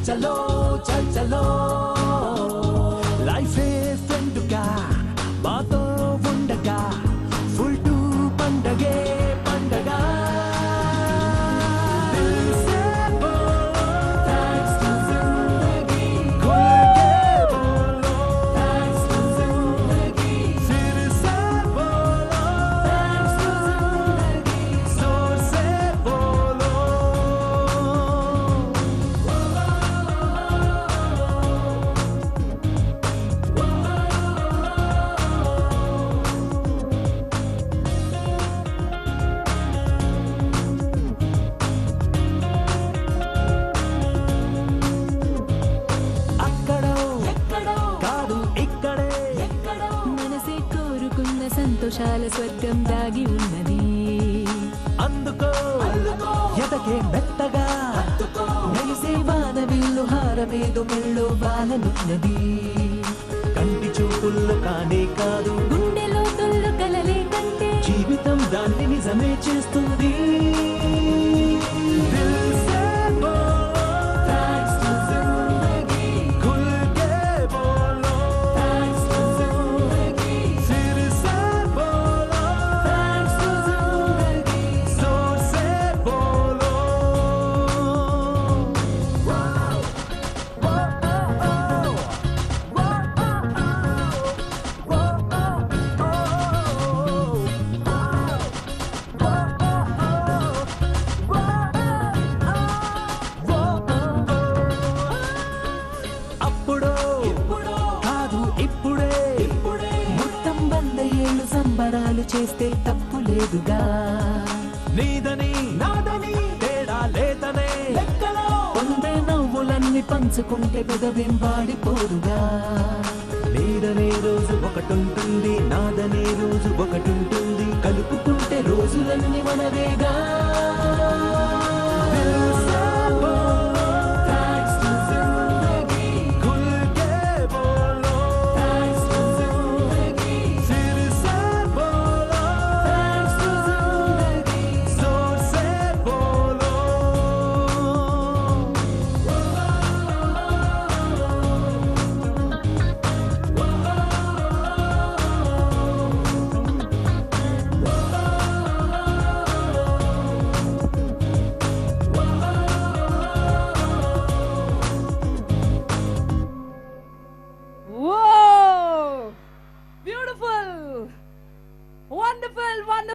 చలో చల్ చలో లైఫ్ ఫ్రెండ్గా మాతో ఉండగా ఫుల్ టు పండగే పండగ సంతోషాల స్వర్గం దాగి ఉన్నది అందుకో ఎదగే మెత్తగా మెరిసే వానవిల్లు హారమేదో మెళ్ళో వాలనున్నది కంటి చూపుల్లో కానే కాదు గుండెలో తొల్లు కలలే కంటే జీవితం దాన్ని నిజమే చేస్తుంది సంబరాలు చేస్తే తప్పు లేదుగా నీదని నాదని తేడా లేదనే పొందే నవ్వులన్నీ పంచుకుంటే పెదవేం వాడిపోదుగా నీదనే రోజు ఒకటుంటుంది నాదనే రోజు ఒకటుంటుంది కలుపుకుంటే రోజులన్నీ మనవేగా Beautiful, wonderful, wonderful.